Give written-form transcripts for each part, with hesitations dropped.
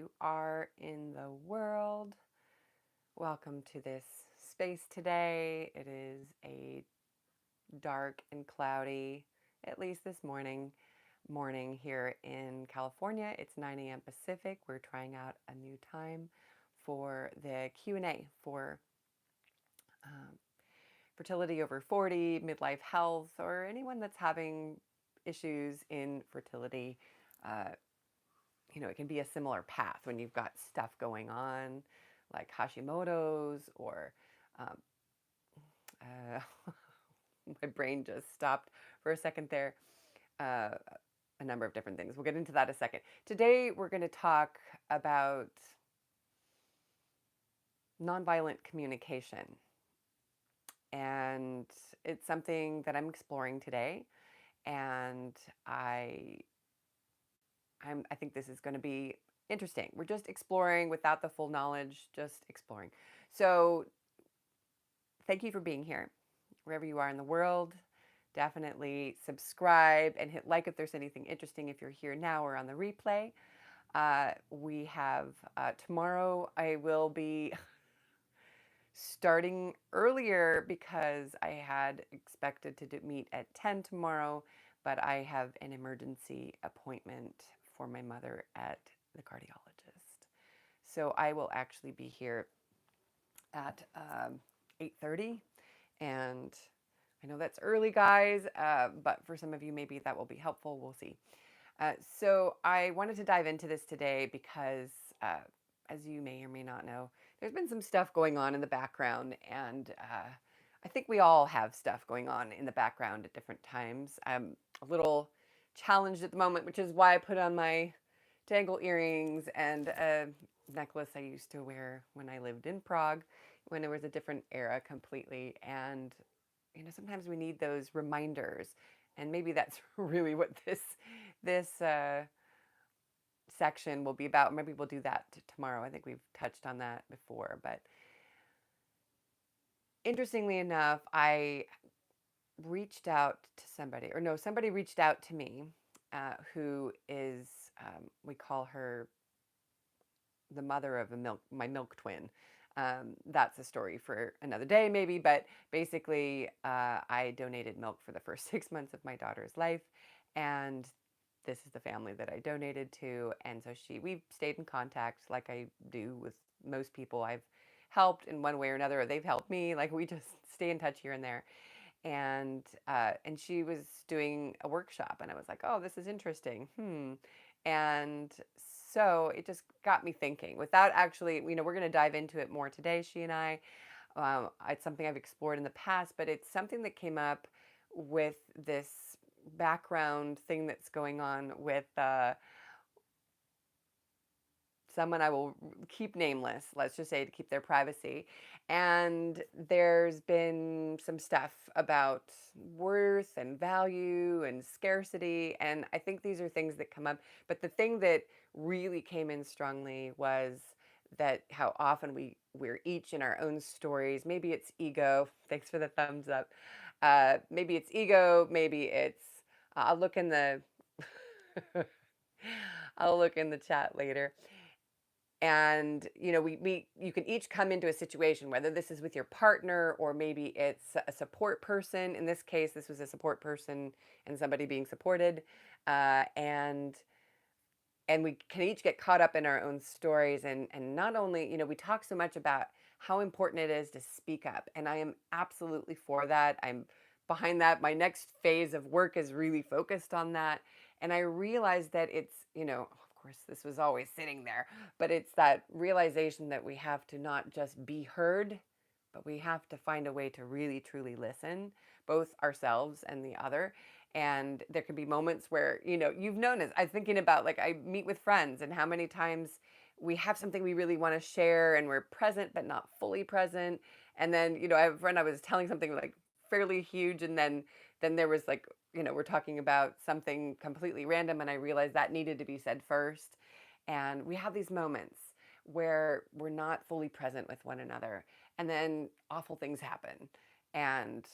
you are in the world. Welcome to this space today. It is a dark and cloudy, at least this morning here in California. It's 9 a.m. Pacific. We're trying out a new time for the Q&A for um, fertility over 40, midlife health, or anyone that's having issues in fertility. Uh, it can be a similar path when you've got stuff going on like Hashimoto's or um, uh, my brain just stopped for a second there. Uh, a number of different things. We'll get into that in a second. Today, we're going to talk about nonviolent communication. And it's something that I'm exploring today. And I think this is going to be interesting. We're just exploring without the full knowledge, just exploring. So thank you for being here. Wherever you are in the world, definitely subscribe and hit like if there's anything interesting if you're here now or on the replay. We have tomorrow, I will be starting earlier because I had expected to meet at 10 tomorrow, but I have an emergency appointment for my mother at the cardiologist. So I will actually be here at 8:30, and I know that's early, guys, but for some of you, maybe that will be helpful. We'll see. So I wanted to dive into this today because, as you may or may not know, there's been some stuff going on in the background, and I think we all have stuff going on in the background at different times. I'm a little challenged at the moment, which is why I put on my dangle earrings and a necklace I used to wear when I lived in Prague, when it was a different era completely. And sometimes we need those reminders, and maybe that's really what this section will be about. Maybe we'll do that tomorrow. I think we've touched on that before, but interestingly enough, I reached out to somebody, or no, somebody reached out to me, who is, we call her the mother of my milk twin. That's a story for another day, maybe. But basically, I donated milk for the first 6 months of my daughter's life, and this is the family that I donated to. And so we've stayed in contact, like I do with most people I've helped in one way or another, or they've helped me. Like, we just stay in touch here and there. And she was doing a workshop, and I was like, oh, this is interesting. And so it just got me thinking without actually, we're going to dive into it more today, she and I. It's something I've explored in the past, but it's something that came up with this background thing that's going on with someone I will keep nameless, let's just say, to keep their privacy. And there's been some stuff about worth and value and scarcity. And I think these are things that come up. But the thing that really came in strongly was that how often we're each in our own stories. Maybe it's ego. Thanks for the thumbs up. Maybe it's ego. Maybe it's, I'll look in the, I'll look in the chat later. And you can each come into a situation, whether this is with your partner or maybe it's a support person. In this case, this was a support person and somebody being supported, and we can each get caught up in our own stories. And not only, we talk so much about how important it is to speak up, and I am absolutely for that. I'm behind that. My next phase of work is really focused on that, and I realized that it's, of course, this was always sitting there, but it's that realization that we have to not just be heard, but we have to find a way to really, truly listen, both ourselves and the other. And there can be moments where, you've noticed, I'm thinking about, like, I meet with friends and how many times we have something we really want to share and we're present, but not fully present. And then, I have a friend, I was telling something like fairly huge, and then there was like, we're talking about something completely random, and I realized that needed to be said first. And we have these moments where we're not fully present with one another, and then awful things happen. And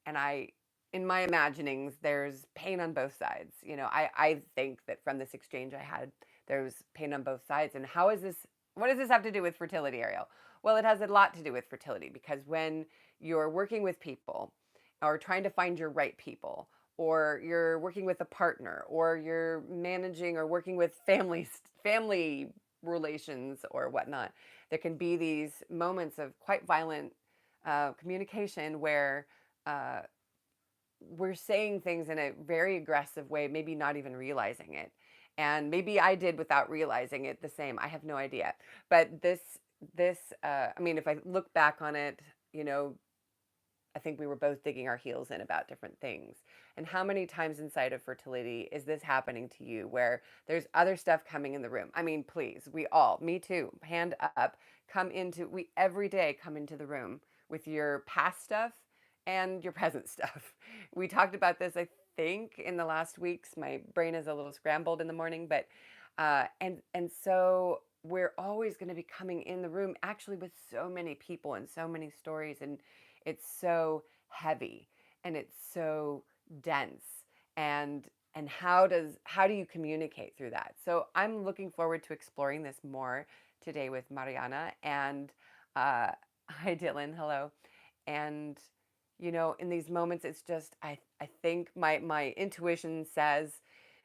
I, in my imaginings, there's pain on both sides. I think that from this exchange I had there's pain on both sides. And how is this, what does this have to do with fertility, Ariel? Well, it has a lot to do with fertility, because when you're working with people or trying to find your right people, or you're working with a partner, or you're managing or working with family relations or whatnot, there can be these moments of quite violent communication where uh, we're saying things in a very aggressive way, maybe not even realizing it. And maybe I did without realizing it the same. I have no idea. But I mean, if I look back on it, you know, I think we were both digging our heels in about different things. And how many times inside of fertility is this happening to you where there's other stuff coming in the room? I mean, please, we all, me too, hand up, we every day come into the room with your past stuff and your present stuff. We talked about this, I think, in the last weeks. My brain is a little scrambled in the morning, but, and so we're always going to be coming in the room actually with so many people and so many stories, and it's so heavy and it's so dense. And how do you communicate through that? So I'm looking forward to exploring this more today with Mariana. And hi Dylan, hello. And you know, in these moments, it's just I think my intuition says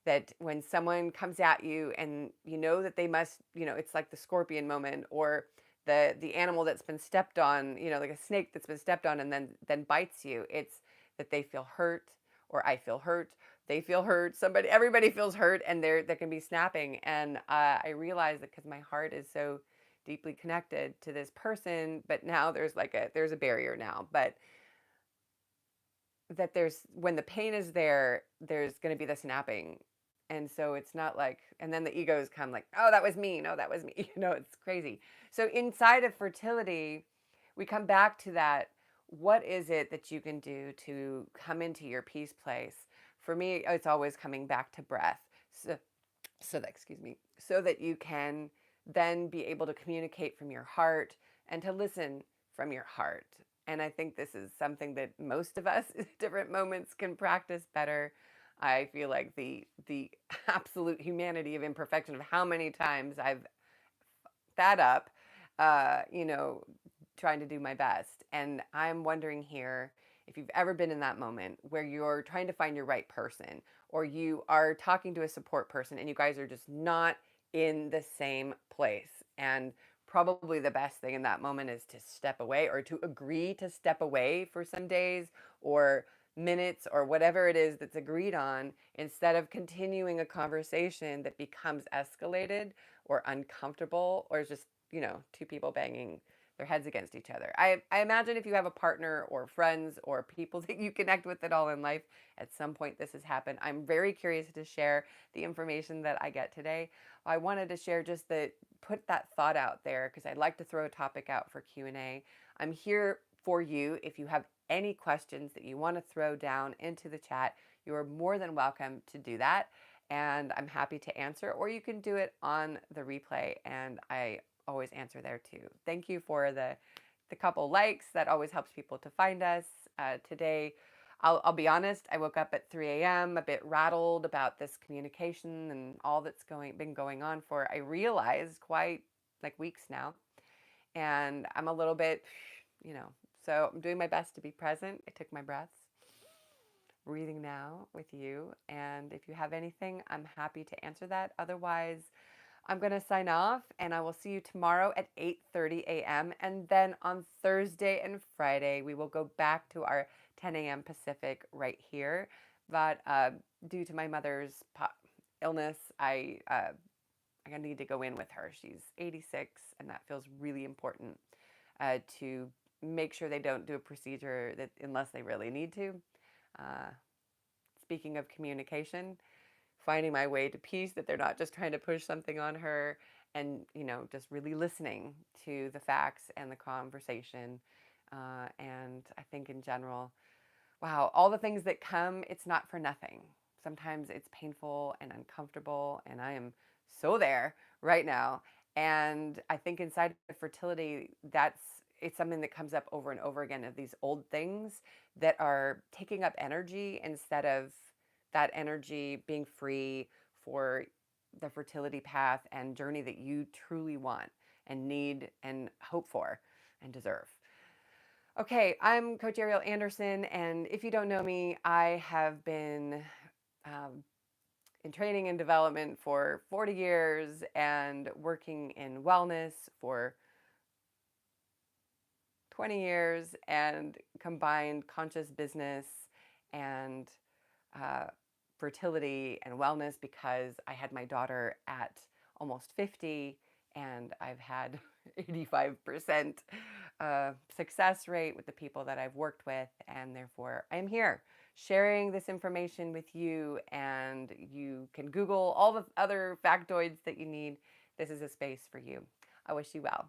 that when someone comes at you and you know that they must, you know, it's like the scorpion moment, or the animal that's been stepped on, you know, like a snake that's been stepped on and then bites you. It's that they feel hurt, or I feel hurt, they feel hurt, everybody feels hurt, and there can be snapping. And I realize that because my heart is so deeply connected to this person, but now there's a barrier now. But that there's, when the pain is there, there's going to be the snapping. And so it's not like, and then the egos come like, oh, that was me, no, that was me. You know, it's crazy. So inside of fertility, we come back to that. What is it that you can do to come into your peace place? For me, it's always coming back to breath. Excuse me, so that you can then be able to communicate from your heart and to listen from your heart. And I think this is something that most of us at different moments can practice better. I feel like the absolute humanity of imperfection, of how many times I've that up, you know, trying to do my best. And I'm wondering here if you've ever been in that moment where you're trying to find your right person, or you are talking to a support person and you guys are just not in the same place. And probably the best thing in that moment is to step away, or to agree to step away for some days or minutes, or whatever it is that's agreed on, instead of continuing a conversation that becomes escalated or uncomfortable, or just, you know, two people banging their heads against each other. I imagine if you have a partner or friends or people that you connect with at all in life, at some point this has happened. I'm very curious to share the information that I get today. I wanted to share just put that thought out there, because I'd like to throw a topic out for Q&A. I'm here for you. If you have any questions that you want to throw down into the chat, you are more than welcome to do that. And I'm happy to answer, or you can do it on the replay, and I always answer there too. Thank you for the couple likes. That always helps people to find us. Today, I'll be honest, I woke up at 3 a.m. a bit rattled about this communication and all that's been going on for, I realized, quite like weeks now. And I'm a little bit, you know, so I'm doing my best to be present. I took my breaths, breathing now with you. And if you have anything, I'm happy to answer that. Otherwise, I'm going to sign off, and I will see you tomorrow at 8:30 a.m. And then on Thursday and Friday, we will go back to our 10 a.m. Pacific right here. But due to my mother's illness, I need to go in with her. She's 86, and that feels really important to make sure they don't do a procedure that unless they really need to. Speaking of communication, finding my way to peace, that they're not just trying to push something on her, and, you know, just really listening to the facts and the conversation. And I think in general, wow, all the things that come, it's not for nothing. Sometimes it's painful and uncomfortable, and I am so there right now. And I think inside of fertility, it's something that comes up over and over again, of these old things that are taking up energy, instead of that energy being free for the fertility path and journey that you truly want and need and hope for and deserve. Okay, I'm Coach Ariel Andersson, and if you don't know me, I have been um, in training and development for 40 years and working in wellness for 20 years and combined conscious business and uh, fertility and wellness because I had my daughter at almost 50 and I've had 85% success rate with the people that I've worked with. And therefore, I'm here sharing this information with you. And you can Google all the other factoids that you need. This is a space for you. I wish you well.